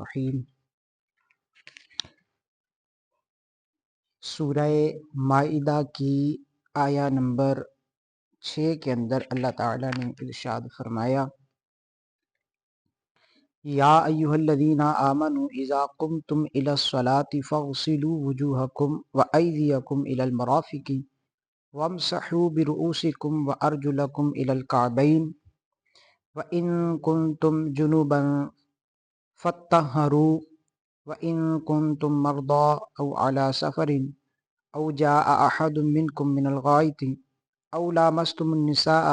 الرحیم۔ سورہ مائدہ کی آیا نمبر 6 کے اندر اللہ تعالیٰ نے ارشاد فرمایا، یا ایھا الذین آمنوا اذا قمتم الی الصلاۃ فاغسلوا وجوہکم وایدیکم الی المرافق وامسحوا برؤوسکم وارجلکم الی الکعبین وان کنتم جنبا فاطہروا وَإِن كُنتُم مَّرْضَىٰ أَوْ عَلَىٰ سَفَرٍ أَوْ جَاءَ أَحَدٌ مِّنكُم مِّنَ الْغَائِطِ أَوْ لَامَسْتُمُ النِّسَاءَ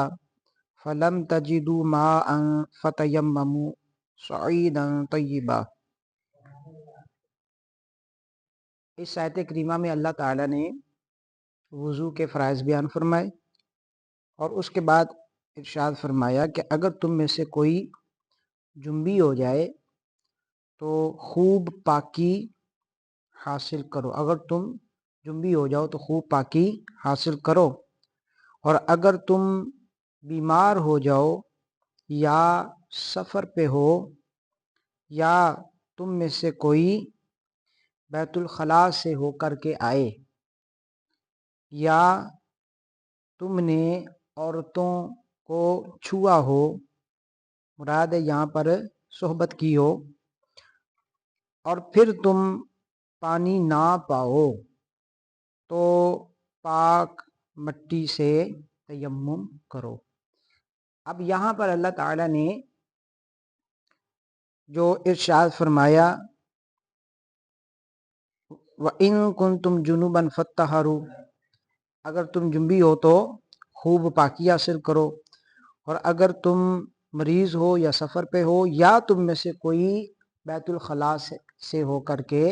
فَلَمْ تَجِدُوا مَاءً فَتَيَمَّمُوا صَعِيدًا طَيِّبًا۔ اس آیت کریمہ میں اللہ تعالیٰ نے وضو کے فرائض بیان فرمائے اور اس کے بعد ارشاد فرمایا کہ اگر تم میں سے کوئی جنبی ہو جائے تو خوب پاکی حاصل کرو۔ اگر تم جنبی ہو جاؤ تو خوب پاکی حاصل کرو، اور اگر تم بیمار ہو جاؤ یا سفر پہ ہو یا تم میں سے کوئی بیت الخلاء سے ہو کر کے آئے یا تم نے عورتوں کو چھوا ہو، مراد ہے یہاں پر صحبت کی ہو، اور پھر تم پانی نہ پاؤ تو پاک مٹی سے تیمم کرو۔ اب یہاں پر اللہ تعالیٰ نے جو ارشاد فرمایا وَإِن كُنتُمْ جُنُبًا فَاطَّهَرُوا، اگر تم جنبی ہو تو خوب پاکی حاصل کرو، اور اگر تم مریض ہو یا سفر پہ ہو یا تم میں سے کوئی بیت الخلاء سے ہو کر کے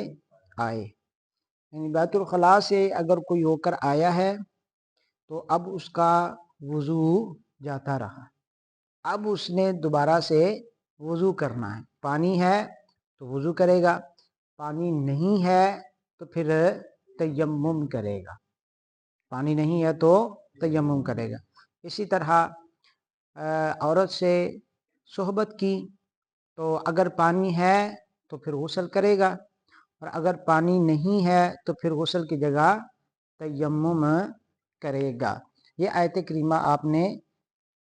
آئے، یعنی بیت الخلاء سے اگر کوئی ہو کر آیا ہے تو اب اس کا وضو جاتا رہا، اب اس نے دوبارہ سے وضو کرنا ہے۔ پانی ہے تو وضو کرے گا، پانی نہیں ہے تو پھر تیمم کرے گا، پانی نہیں ہے تو تیمم کرے گا۔ اسی طرح عورت سے صحبت کی تو اگر پانی ہے تو پھر غسل کرے گا، اور اگر پانی نہیں ہے تو پھر غسل کی جگہ تیمم کرے گا۔ یہ آیت کریمہ آپ نے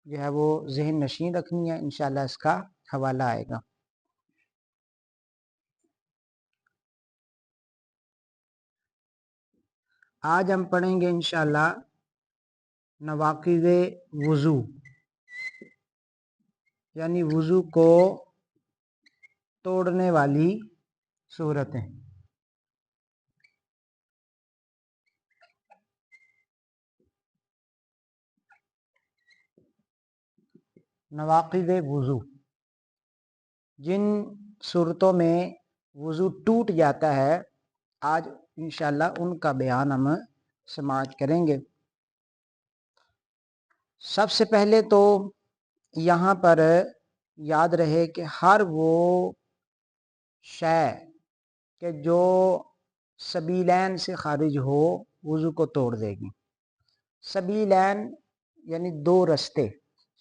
جو ہے وہ ذہن نشین رکھنی ہے، انشاءاللہ اس کا حوالہ آئے گا۔ آج ہم پڑھیں گے انشاءاللہ نواقض وضو، یعنی وضو کو توڑنے والی صورتیں۔ نواقض وضو، جن صورتوں میں وضو ٹوٹ جاتا ہے، آج انشاءاللہ ان کا بیان ہم سماعت کریں گے۔ سب سے پہلے تو یہاں پر یاد رہے کہ ہر وہ شے کہ جو سبیلین سے خارج ہو وضو کو توڑ دے گی۔ سبیلین یعنی دو رستے،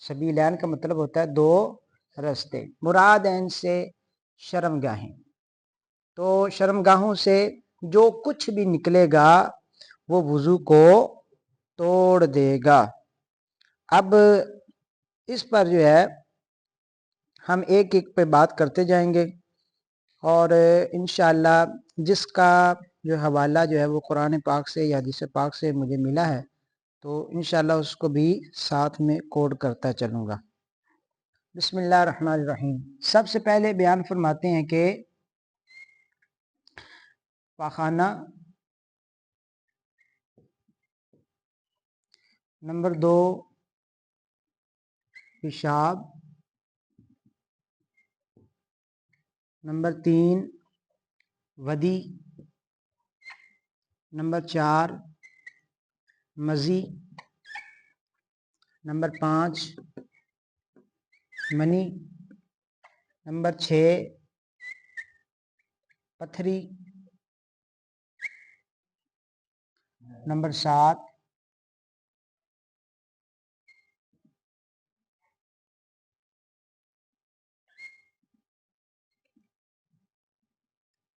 سبیلین کا مطلب ہوتا ہے دو رستے، مراد ان سے شرمگاہیں، تو شرمگاہوں سے جو کچھ بھی نکلے گا وہ وضو کو توڑ دے گا۔ اب اس پر جو ہے ہم ایک ایک پہ بات کرتے جائیں گے، اور انشاءاللہ جس کا جو حوالہ جو ہے وہ قرآن پاک سے یا حدیث پاک سے مجھے ملا ہے تو انشاءاللہ اس کو بھی ساتھ میں کوڈ کرتا چلوں گا۔ بسم اللہ الرحمن الرحیم۔ سب سے پہلے بیان فرماتے ہیں کہ پاخانہ، نمبر 2 پیشاب، نمبر 3 ودی، نمبر 4 مزی، نمبر 5 منی، نمبر 6 پتھری، نمبر 7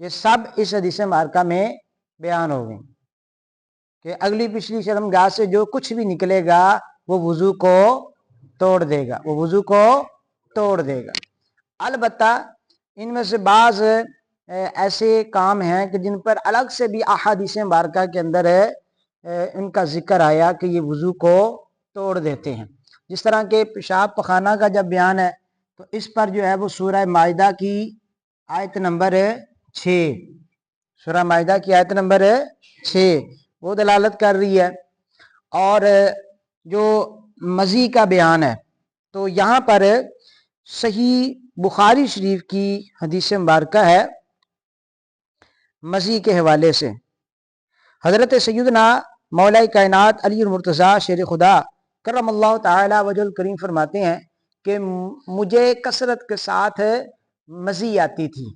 یہ سب اس حدیث مبارکہ میں بیان ہو گئی کہ اگلی پچھلی شرمگاہ سے جو کچھ بھی نکلے گا وہ وضو کو توڑ دے گا، وہ وضو کو توڑ دے گا۔ البتہ ان میں سے بعض ایسے کام ہیں کہ جن پر الگ سے بھی احادیث مبارکہ کے اندر ان کا ذکر آیا کہ یہ وضو کو توڑ دیتے ہیں، جس طرح کہ پیشاب پخانہ کا جب بیان ہے تو اس پر جو ہے وہ سورہ مائدہ کی آیت نمبر 6، سورہ مائدہ کی آیت نمبر 6 وہ دلالت کر رہی ہے۔ اور جو مزی کا بیان ہے تو یہاں پر صحیح بخاری شریف کی حدیث مبارکہ ہے مزی کے حوالے سے، حضرت سیدنا مولا کائنات علی المرتضیٰ شیر خدا کرم اللہ تعالی وجہ الکریم فرماتے ہیں کہ مجھے کثرت کے ساتھ مزی آتی تھی،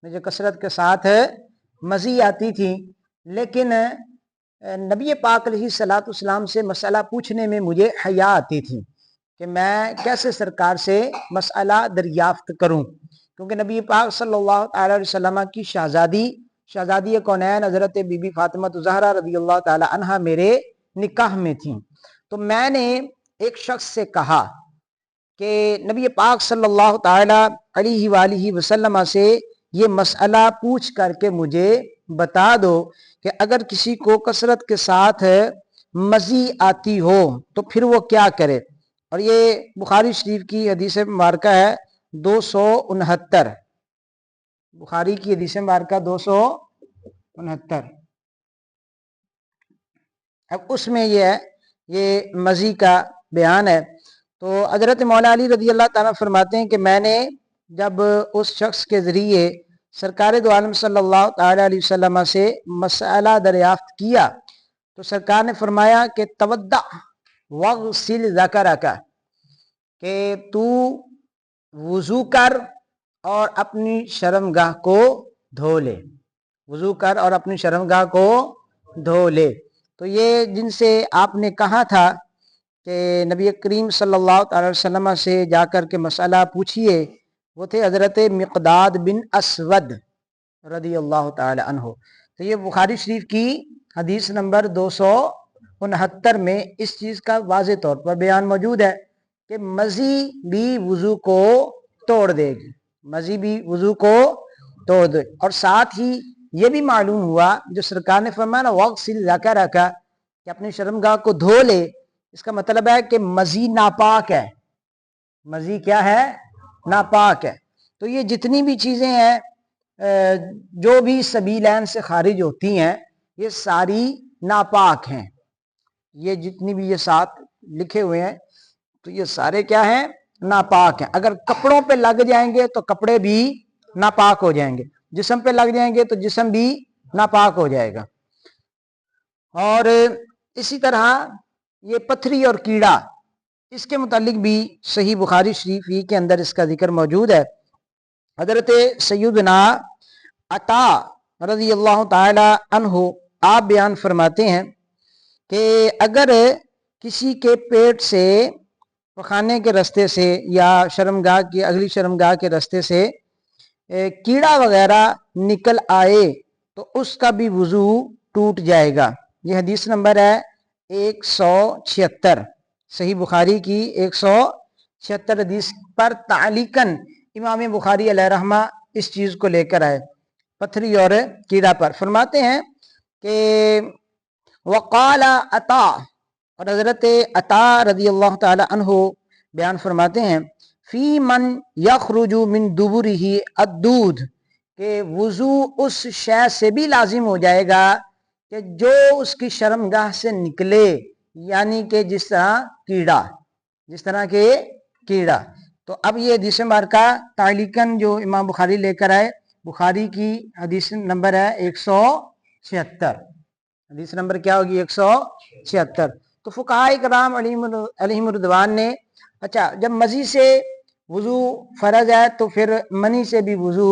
مجھے کثرت کے ساتھ مزی آتی تھی، لیکن نبی پاک علیہ الصلوۃ والسلام سے مسئلہ پوچھنے میں مجھے حیا آتی تھی کہ میں کیسے سرکار سے مسئلہ دریافت کروں، کیونکہ نبی پاک صلی اللہ علیہ وسلم کی شہزادی کونین حضرت بی بی فاطمہ زہرا رضی اللہ تعالی عنہا میرے نکاح میں تھیں۔ تو میں نے ایک شخص سے کہا کہ نبی پاک صلی اللہ تعالی علیہ وآلہ وسلم سے یہ مسئلہ پوچھ کر کے مجھے بتا دو کہ اگر کسی کو کثرت کے ساتھ مزی آتی ہو تو پھر وہ کیا کرے۔ اور یہ بخاری شریف کی حدیث مبارکہ ہے 269، بخاری کی حدیث مبارکہ 269۔ اب اس میں یہ ہے، یہ مزی کا بیان ہے۔ تو حضرت مولا علی رضی اللہ تعالیٰ فرماتے ہیں کہ میں نے جب اس شخص کے ذریعے سرکار دو عالم صلی اللہ تعالی علیہ وسلم سے مسئلہ دریافت کیا تو سرکار نے فرمایا کہ تودع واغسل ذکرک، کہ تو وضو کر اور اپنی شرمگاہ کو دھو لے، وضو کر اور اپنی شرمگاہ کو دھو لے۔ تو یہ جن سے آپ نے کہا تھا کہ نبی کریم صلی اللہ علیہ وسلم سے جا کر کے مسئلہ پوچھئے، وہ تھے حضرت مقداد بن اسود رضی اللہ تعالی عنہ۔ تو یہ بخاری شریف کی حدیث نمبر 269 میں اس چیز کا واضح طور پر بیان موجود ہے کہ مزی بھی وضو کو توڑ دے گی، مزی بھی وضو کو توڑ دے۔ اور ساتھ ہی یہ بھی معلوم ہوا جو سرکار نے فرمایا نا واغسل ذکرک، کہ اپنی شرمگاہ کو دھو لے، اس کا مطلب ہے کہ مزی ناپاک ہے، مزی کیا ہے؟ ناپاک ہے۔ تو یہ جتنی بھی چیزیں ہیں جو بھی سبیلین سے خارج ہوتی ہیں یہ ساری ناپاک ہیں، یہ جتنی بھی یہ ساتھ لکھے ہوئے ہیں تو یہ سارے کیا ہیں؟ ناپاک ہیں۔ اگر کپڑوں پہ لگ جائیں گے تو کپڑے بھی ناپاک ہو جائیں گے، جسم پہ لگ جائیں گے تو جسم بھی ناپاک ہو جائے گا۔ اور اسی طرح یہ پتھری اور کیڑا، اس کے متعلق بھی صحیح بخاری شریف ہی کے اندر اس کا ذکر موجود ہے۔ حضرت سیدنا عطا رضی اللہ تعالی عنہ آپ بیان فرماتے ہیں کہ اگر کسی کے پیٹ سے پخانے کے راستے سے یا شرمگاہ کی اگلی شرمگاہ کے راستے سے کیڑا وغیرہ نکل آئے تو اس کا بھی وضو ٹوٹ جائے گا۔ یہ حدیث نمبر ہے 176، صحیح بخاری کی 176 حدیث پر تعلیقاً امام بخاری علیہ رحمہ اس چیز کو لے کر آئے، پتھری اور کیڑا پر۔ فرماتے ہیں کہ وقال عطا، اور حضرت عطا رضی اللہ تعالی عنہ بیان فرماتے ہیں فی من یخرج من دبرہ الدود، کہ وضو اس شے سے بھی لازم ہو جائے گا کہ جو اس کی شرمگاہ سے نکلے، یعنی کہ جس طرح کے کیڑا۔ تو اب یہ حدیث مبارکہ تعلیقاً جو امام بخاری لے کر آئے، بخاری کی حدیث نمبر ہے 176، حدیث نمبر کیا ہوگی؟ 176۔ تو فقہاء کرام علیہم رضوان نے اچھا جب مزی سے وضو فرض ہے تو پھر منی سے بھی وضو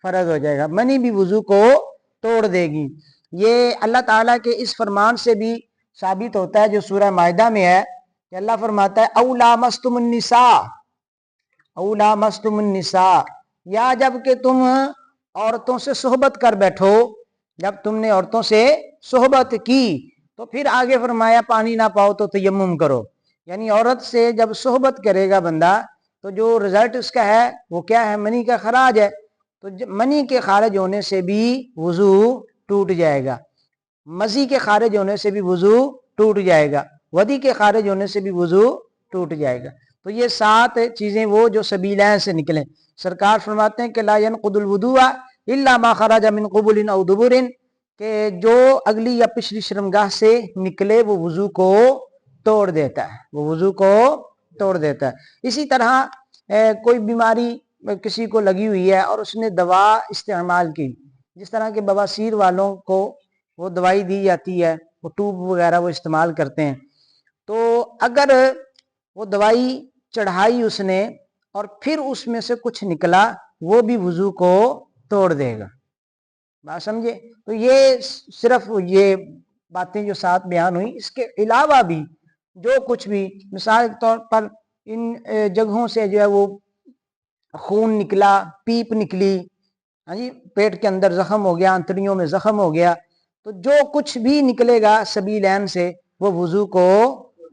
فرض ہو جائے گا، منی بھی وضو کو توڑ دے گی۔ یہ اللہ تعالیٰ کے اس فرمان سے بھی ثابت ہوتا ہے جو سورہ مائدہ میں ہے کہ اللہ فرماتا ہے او لامستم النساء، او لامستم النساء، یا جب کہ تم عورتوں سے صحبت کر بیٹھو، جب تم نے عورتوں سے صحبت کی تو پھر آگے فرمایا پانی نہ پاؤ تو تیمم کرو، یعنی عورت سے جب صحبت کرے گا بندہ تو جو رزلٹ اس کا ہے وہ کیا ہے؟ منی کا خراج ہے، تو منی کے خارج ہونے سے بھی وضو ٹوٹ جائے گا، مزی کے خارج ہونے سے بھی وضو ٹوٹ جائے گا، ودی کے خارج ہونے سے بھی وضو ٹوٹ جائے گا۔ تو یہ 7 چیزیں وہ جو سبیلین سے نکلیں۔ سرکار فرماتے ہیں کہ لا ينقض الوضوء الا ما خرج من قبل او دبر، کہ جو اگلی یا پچھلی شرمگاہ سے نکلے وہ وضو کو توڑ دیتا ہے، وہ وضو کو توڑ دیتا ہے۔ اسی طرح کوئی بیماری کسی کو لگی ہوئی ہے اور اس نے دوا استعمال کی، جس طرح کہ بواسیر والوں کو وہ دوائی دی جاتی ہے، وہ ٹوب وغیرہ وہ استعمال کرتے ہیں، تو اگر وہ دوائی چڑھائی اس نے اور پھر اس میں سے کچھ نکلا وہ بھی وضو کو توڑ دے گا، بات سمجھے؟ تو یہ صرف یہ باتیں جو 7 بیان ہوئی، اس کے علاوہ بھی جو کچھ بھی، مثال کے طور پر ان جگہوں سے جو ہے وہ خون نکلا، پیپ نکلی، ہاں جی، پیٹ کے اندر زخم ہو گیا، انتڑیوں میں زخم ہو گیا، تو جو کچھ بھی نکلے گا سبیلین سے وہ وضو کو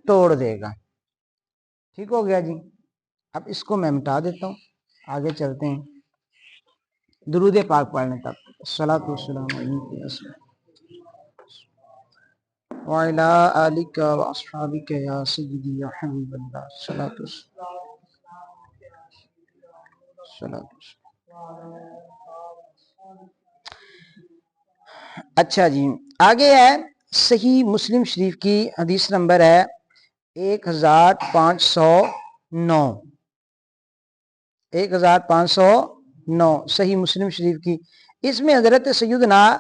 توڑ دے گا۔ ٹھیک ہو گیا جی؟ اب اس کو میں مٹا دیتا ہوں، آگے چلتے ہیں درود پاک پڑھنے تک۔ الصلاۃ والسلام علیک وعلی آلک واصحابک یا سیدی یا حبیب اللہ، الصلاۃ والسلام۔ اچھا جی، آگے ہے صحیح مسلم شریف کی حدیث نمبر ہے 1509، 1509 صحیح مسلم شریف کی۔ اس میں حضرت سیدنا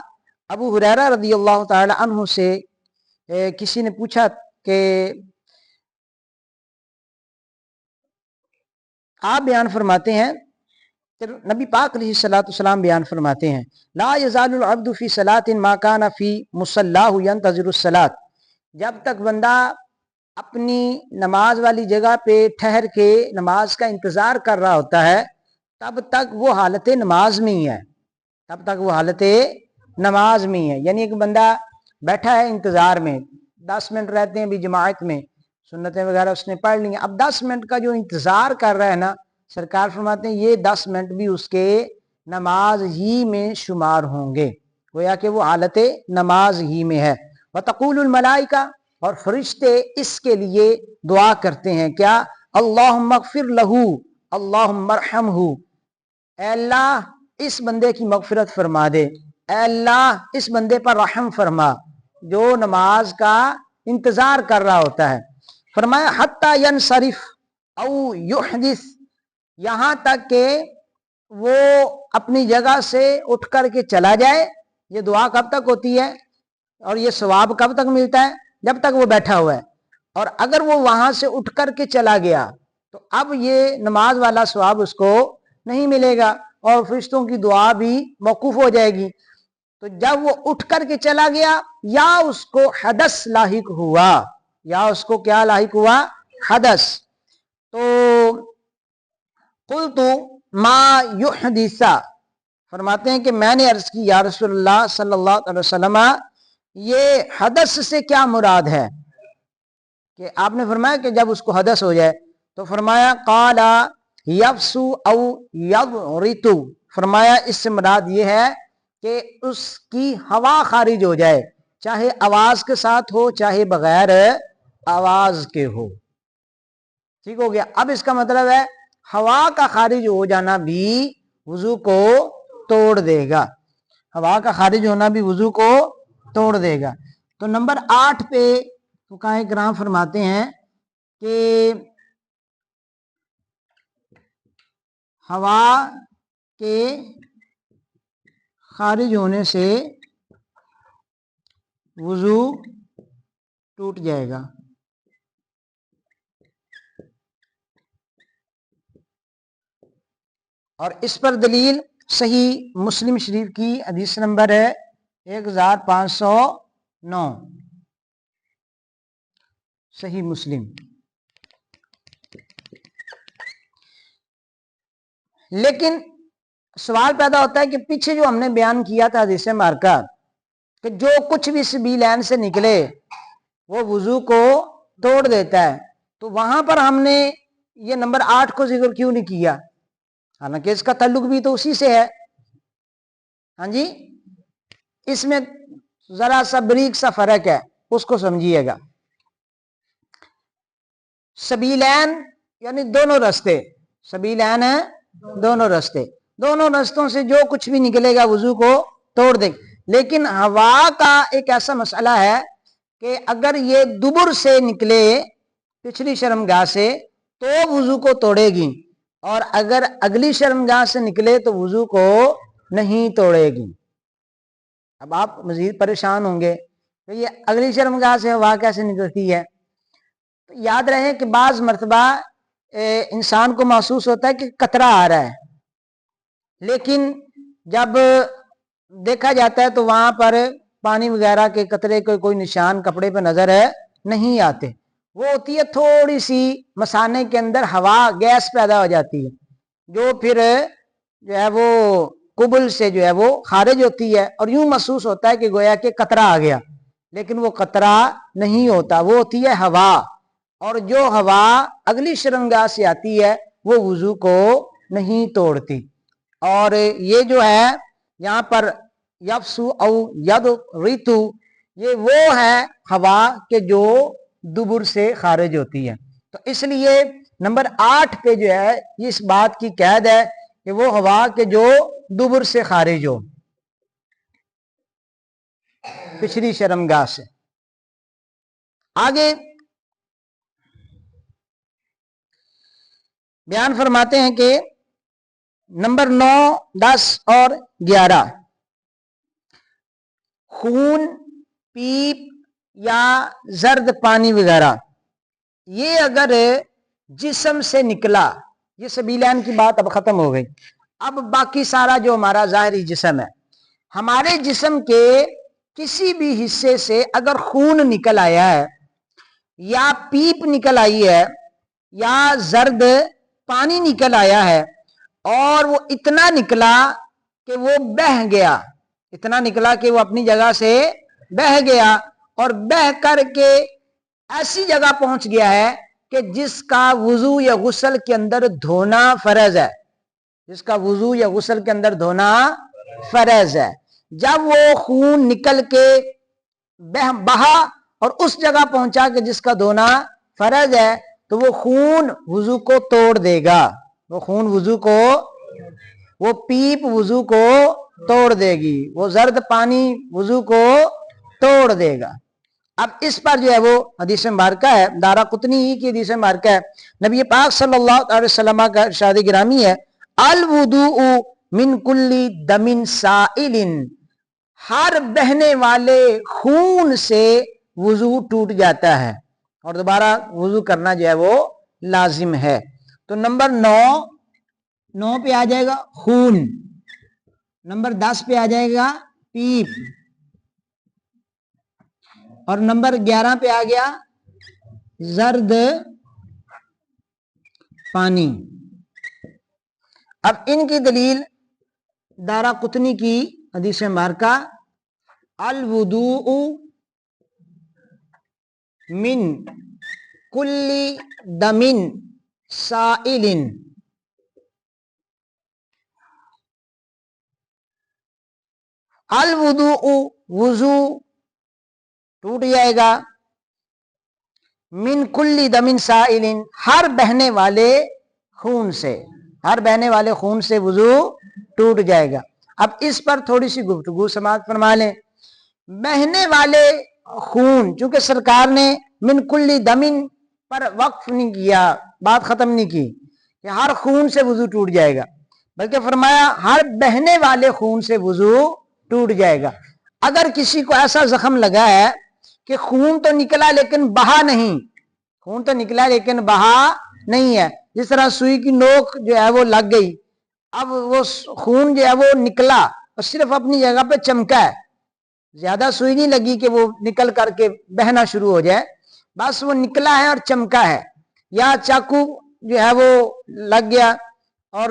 ابو ہریرہ رضی اللہ تعالی عنہ سے کسی نے پوچھا کہ آپ بیان فرماتے ہیں، نبی پاک علیہ الصلوۃ والسلام بیان فرماتے ہیں لا یزال العبد فی صلاۃ ما کان فی مصلاہ ینتظر الصلاۃ، جب تک بندہ اپنی نماز والی جگہ پہ ٹھہر کے نماز کا انتظار کر رہا ہوتا ہے تب تک وہ حالت نماز میں ہی ہے، تب تک وہ حالت نماز میں ہی ہے، یعنی ایک بندہ بیٹھا ہے انتظار میں، 10 منٹ رہتے ہیں بھی جماعت میں، سنتیں وغیرہ اس نے پڑھ لی ہیں، اب 10 منٹ کا جو انتظار کر رہا ہے نا، سرکار فرماتے ہیں یہ 10 منٹ بھی اس کے نماز ہی میں شمار ہوں گے، گویا کہ وہ حالت نماز ہی میں ہے۔ وتقول الملائکہ، اور فرشتے اس کے لیے دعا کرتے ہیں، کیا؟ اللہم اغفر لہو اللہم ارحمہ، اے اللہ اس بندے کی مغفرت فرما دے، اے اللہ اس بندے پر رحم فرما، جو نماز کا انتظار کر رہا ہوتا ہے۔ فرمایا حتی ینصرف او یحدث، یہاں تک کہ وہ اپنی جگہ سے اٹھ کر کے چلا جائے۔ یہ دعا کب تک ہوتی ہے اور یہ ثواب کب تک ملتا ہے؟ جب تک وہ بیٹھا ہوا ہے، اور اگر وہ وہاں سے اٹھ کر کے چلا گیا تو اب یہ نماز والا ثواب اس کو نہیں ملے گا اور فرشتوں کی دعا بھی موقوف ہو جائے گی۔ تو جب وہ اٹھ کر کے چلا گیا یا اس کو حدث لاحق ہوا، یا اس کو کیا لاحق ہوا؟ حدث، تو قلت ما یحدث، فرماتے ہیں کہ میں نے عرض کی یا رسول اللہ صلی اللہ علیہ وسلم یہ حدث سے کیا مراد ہے؟ کہ آپ نے فرمایا کہ جب اس کو حدث ہو جائے، تو فرمایا قال یفسو او یغرط، فرمایا اس سے مراد یہ ہے کہ اس کی ہوا خارج ہو جائے، چاہے آواز کے ساتھ ہو چاہے بغیر آواز کے ہو۔ ٹھیک ہو گیا؟ اب اس کا مطلب ہے ہوا کا خارج ہو جانا بھی وضو کو توڑ دے گا، ہوا کا خارج ہونا بھی وضو کو توڑ دے گا۔ تو نمبر 8 پہ فقہائے کرام فرماتے ہیں کہ ہوا کے خارج ہونے سے وضو ٹوٹ جائے گا۔ اور اس پر دلیل صحیح مسلم شریف کی حدیث نمبر ہے 1509، صحیح مسلم۔ لیکن سوال پیدا ہوتا ہے کہ پیچھے جو ہم نے بیان کیا تھا حدیث مبارکہ کہ جو کچھ بھی سبیلین سے نکلے وہ وضو کو توڑ دیتا ہے، تو وہاں پر ہم نے یہ نمبر 8 کو ذکر کیوں نہیں کیا، حالانکہ اس کا تعلق بھی تو اسی سے ہے. ہاں جی، اس میں ذرا سا بریک سا فرق ہے، اس کو سمجھیے گا. سبیلین یعنی دونوں رستے، سبیلین ہیں دونوں رستے، دونوں رستوں سے جو کچھ بھی نکلے گا وضو کو توڑ دے. لیکن ہوا کا ایک ایسا مسئلہ ہے کہ اگر یہ دبر سے نکلے پچھلی شرمگاہ سے تو وضو کو توڑے گی، اور اگر اگلی شرمگاہ سے نکلے تو وضو کو نہیں توڑے گی. اب آپ مزید پریشان ہوں گے کہ یہ اگلی شرمگاہ سے ہوا کیسے نکلتی ہے. یاد رہے کہ بعض مرتبہ انسان کو محسوس ہوتا ہے کہ قطرہ آ رہا ہے، لیکن جب دیکھا جاتا ہے تو وہاں پر پانی وغیرہ کے قطرے کے کوئی نشان کپڑے پہ نظر نہیں آتے. وہ ہوتی ہے تھوڑی سی مثانے کے اندر ہوا گیس پیدا ہو جاتی ہے، جو پھر جو ہے وہ قبل سے جو ہے وہ خارج ہوتی ہے، اور یوں محسوس ہوتا ہے کہ گویا کہ قطرہ آ گیا، لیکن وہ قطرہ نہیں ہوتا، وہ ہوتی ہے ہوا. اور جو ہوا اگلی شرمگاہ سے آتی ہے وہ وضو کو نہیں توڑتی. اور یہ جو ہے یہاں پر یفسو او ید ریتو، یہ وہ ہے ہوا کہ جو دبر سے خارج ہوتی ہے. تو اس لیے نمبر 8 پہ جو ہے اس بات کی قید ہے کہ وہ ہوا کہ جو دبر سے خارج ہو پچھلی شرمگاہ سے. آگے بیان فرماتے ہیں کہ نمبر 9، 10 اور 11 خون، پیپ یا زرد پانی وغیرہ، یہ اگر جسم سے نکلا، یہ سبیلین کی بات اب ختم ہو گئی. اب باقی سارا جو ہمارا ظاہری جسم ہے، ہمارے جسم کے کسی بھی حصے سے اگر خون نکل آیا ہے یا پیپ نکل آئی ہے یا زرد پانی نکل آیا ہے، اور وہ اتنا نکلا کہ وہ بہہ گیا، اتنا نکلا کہ وہ اپنی جگہ سے بہہ گیا، اور بہہ کر کے ایسی جگہ پہنچ گیا ہے کہ جس کا وضو یا غسل کے اندر دھونا فرض ہے، جس کا وضو یا غسل کے اندر دھونا فرض ہے. جب وہ خون نکل کے بہا اور اس جگہ پہنچا کہ جس کا دھونا فرض ہے، تو وہ خون وضو کو توڑ دے گا، وہ خون وضو کو، وہ پیپ وضو کو توڑ دے گی، وہ زرد پانی وضو کو توڑ دے گا. اب اس پر جو ہے وہ حدیث مبارکہ ہے، دارقطنی ہی کی حدیث مبارکہ ہے، نبی پاک صلی اللہ علیہ وسلم کا ارشاد گرامی ہے، الوضوء من کل دم سائل، ہر بہنے والے خون سے وضو ٹوٹ جاتا ہے اور دوبارہ وضو کرنا جو ہے وہ لازم ہے. تو نمبر 9 پہ آ جائے گا خون، نمبر 10 پہ آ جائے گا پیپ، اور نمبر 11 پہ آ گیا زرد پانی. اب ان کی دلیل دارقطنی کی حدیث مبارکہ الوضوء من کل دم سائل، الوضوء وضو ٹوٹ جائے گا، من کل دم سائل ہر بہنے والے خون سے، ہر بہنے والے خون سے وضو ٹوٹ جائے گا. اب اس پر تھوڑی سی گفتگو سماعت فرما لیں. بہنے والے خون، چونکہ سرکار نے من کل دمن پر وقف نہیں کیا، بات ختم نہیں کی کہ ہر خون سے وضو ٹوٹ جائے گا، بلکہ فرمایا ہر بہنے والے خون سے وضو ٹوٹ جائے گا. اگر کسی کو ایسا زخم لگا ہے کہ خون تو نکلا لیکن بہا نہیں، خون تو نکلا لیکن بہا نہیں ہے، جس طرح سوئی کی نوک جو ہے وہ لگ گئی، اب وہ خون جو ہے وہ نکلا اور صرف اپنی جگہ پہ چمکا ہے، زیادہ سوئی نہیں لگی کہ وہ نکل کر کے بہنا شروع ہو جائے، بس وہ نکلا ہے اور چمکا ہے. یا چاقو جو ہے وہ لگ گیا اور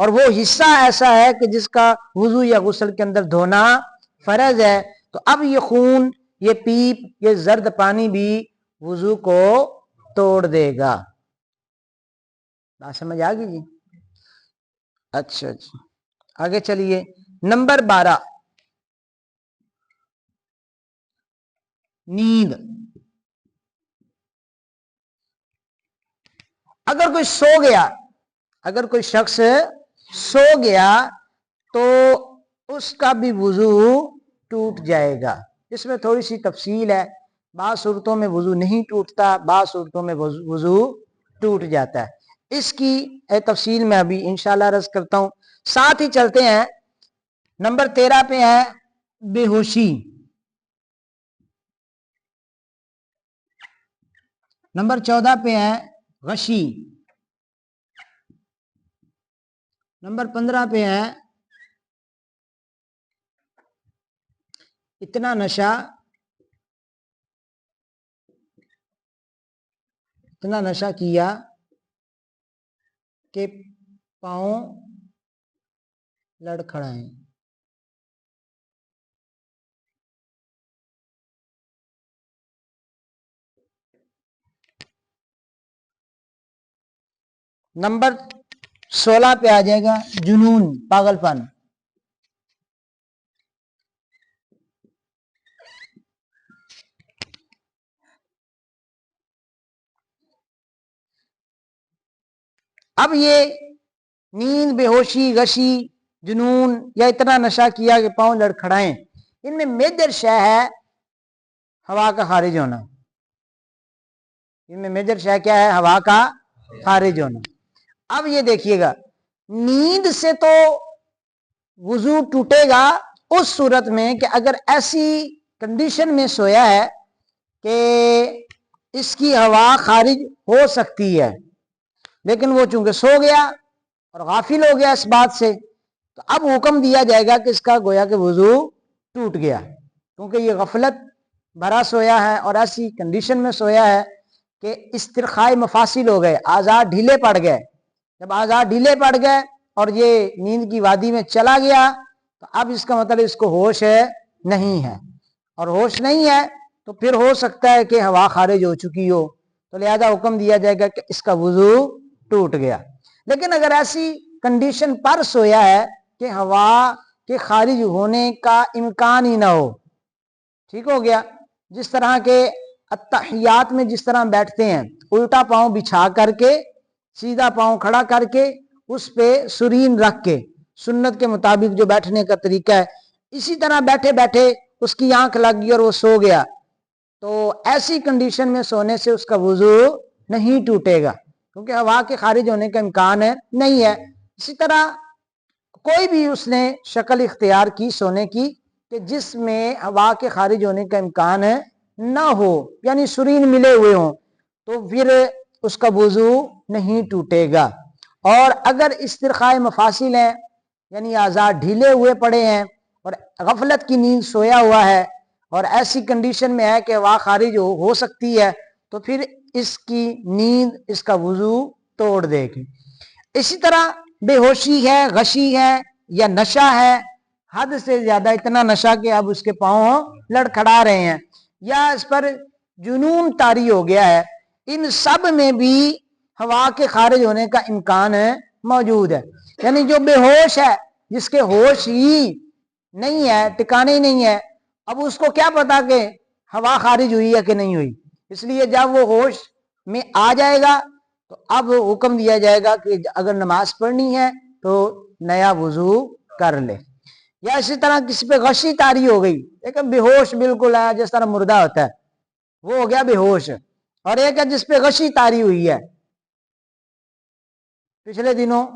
اور وہ حصہ ایسا ہے کہ جس کا وضو یا غسل کے اندر دھونا فرض ہے، تو اب یہ خون، یہ پیپ، یہ زرد پانی بھی وضو کو توڑ دے گا۔ بات سمجھ آ گئی جی؟ اچھا اچھا، آگے چلیے۔ نمبر 12، نیند۔ اگر کوئی سو گیا، اگر کوئی شخص سو گیا تو اس کا بھی وضو ٹوٹ جائے گا۔ اس میں تھوڑی سی تفصیل ہے، بعض صورتوں میں وضو نہیں ٹوٹتا، بعض صورتوں میں وضو ٹوٹ جاتا ہے۔ اس کی تفصیل میں ابھی انشاءاللہ عرض کرتا ہوں، ساتھ ہی چلتے ہیں۔ نمبر 13 پہ ہے بے ہوشی۔ نمبر 14 پہ ہے غشی۔ نمبر 15 پہ ہے اتنا نشہ کیا کہ پاؤں لڑکھڑائیں۔ نمبر 16 پہ آ جائے گا جنون، پاگل پن۔ اب یہ نیند، بے ہوشی، غشی، جنون یا اتنا نشہ کیا کہ پاؤں لڑکھڑائیں، ان میں میجر شے ہے ہوا کا خارج ہونا۔ ان میں میجر شے کیا ہے؟ ہوا کا خارج ہونا۔ اب یہ دیکھیے گا، نیند سے تو وضو ٹوٹے گا اس صورت میں کہ اگر ایسی کنڈیشن میں سویا ہے کہ اس کی ہوا خارج ہو سکتی ہے، لیکن وہ چونکہ سو گیا اور غافل ہو گیا اس بات سے، تو اب حکم دیا جائے گا کہ اس کا گویا کہ وضو ٹوٹ گیا، کیونکہ یہ غفلت بھرا سویا ہے اور ایسی کنڈیشن میں سویا ہے کہ استرخاء مفاصل ہو گئے، اعضاء ڈھیلے پڑ گئے۔ جب اعضاء ڈھیلے پڑ گئے اور یہ نیند کی وادی میں چلا گیا تو اب اس کا مطلب اس کو ہوش نہیں ہے، اور ہوش نہیں ہے تو پھر ہو سکتا ہے کہ ہوا خارج ہو چکی ہو، تو لہذا حکم دیا جائے گا کہ اس کا وضو ٹوٹ گیا۔ لیکن اگر ایسی کنڈیشن پر سویا ہے کہ ہوا کے خارج ہونے کا امکان ہی نہ ہو، ٹھیک ہو گیا، جس طرح کے اتحیات میں جس طرح بیٹھتے ہیں، الٹا پاؤں بچھا کر کے، سیدھا پاؤں کھڑا کر کے، اس پہ سرین رکھ کے، سنت کے مطابق جو بیٹھنے کا طریقہ ہے، اسی طرح بیٹھے بیٹھے اس کی آنکھ لگ گئی اور وہ سو گیا، تو ایسی کنڈیشن میں سونے سے اس کا وضو نہیں ٹوٹے گا، کیونکہ ہوا کے خارج ہونے کا امکان نہیں ہے۔ اسی طرح کوئی بھی اس نے شکل اختیار کی سونے کی کہ جس میں ہوا کے خارج ہونے کا امکان نہ ہو، یعنی سرین ملے ہوئے ہوں، تو پھر اس کا وضو نہیں ٹوٹے گا۔ اور اگر استرخاء مفاصل ہیں، یعنی اعضاء ڈھیلے ہوئے پڑے ہیں اور غفلت کی نیند سویا ہوا ہے اور ایسی کنڈیشن میں ہے کہ ہوا خارج ہو سکتی ہے، تو پھر اس کی نیند اس کا وضو توڑ دے گی۔ اسی طرح بے ہوشی ہے، غشی ہے یا نشہ ہے، حد سے زیادہ اتنا نشہ کہ اب اس کے پاؤں لڑکھڑا رہے ہیں، یا اس پر جنون طاری ہو گیا ہے، ان سب میں بھی ہوا کے خارج ہونے کا امکان موجود ہے۔ یعنی جو بے ہوش ہے، جس کے ہوش ہی نہیں ہے، ٹکانے ہی نہیں ہے، اب اس کو کیا پتا کہ ہوا خارج ہوئی ہے کہ نہیں ہوئی، اس لیے جب وہ ہوش میں آ جائے گا تو اب حکم دیا جائے گا کہ اگر نماز پڑھنی ہے تو نیا وضو کر لے۔ یا اسی طرح کسی پہ غشی طاری ہو گئی، لیکن بے ہوش بالکل ہے، جس طرح مردہ ہوتا ہے، وہ ہو گیا بے ہوش، اور ایک ہے جس پہ غشی طاری ہوئی ہے۔ پچھلے دنوں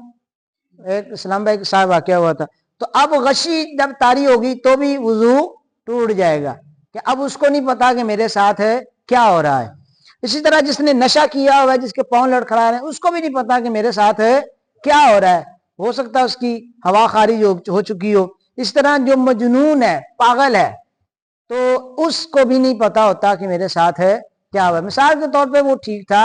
ایک اسلام بھائی کے ساتھ واقعہ ہوا تھا، تو اب غشی جب طاری ہوگی تو بھی وضو ٹوٹ جائے گا، کہ اب اس کو نہیں پتا کہ میرے ساتھ کیا ہو رہا ہے۔ اسی طرح جس نے نشہ کیا ہوا ہے، جس کے پاؤں لڑکھڑا رہے ہیں، اس کو بھی نہیں پتا کہ میرے ساتھ کیا ہو رہا ہے، ہو سکتا ہے اس کی ہوا خارج ہو چکی ہو۔ اس طرح جو مجنون ہے، پاگل ہے، تو اس کو بھی نہیں پتا ہوتا کہ میرے ساتھ کیا ہوا ہے۔ مثال کے طور پہ وہ ٹھیک تھا،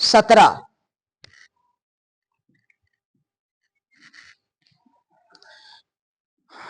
17,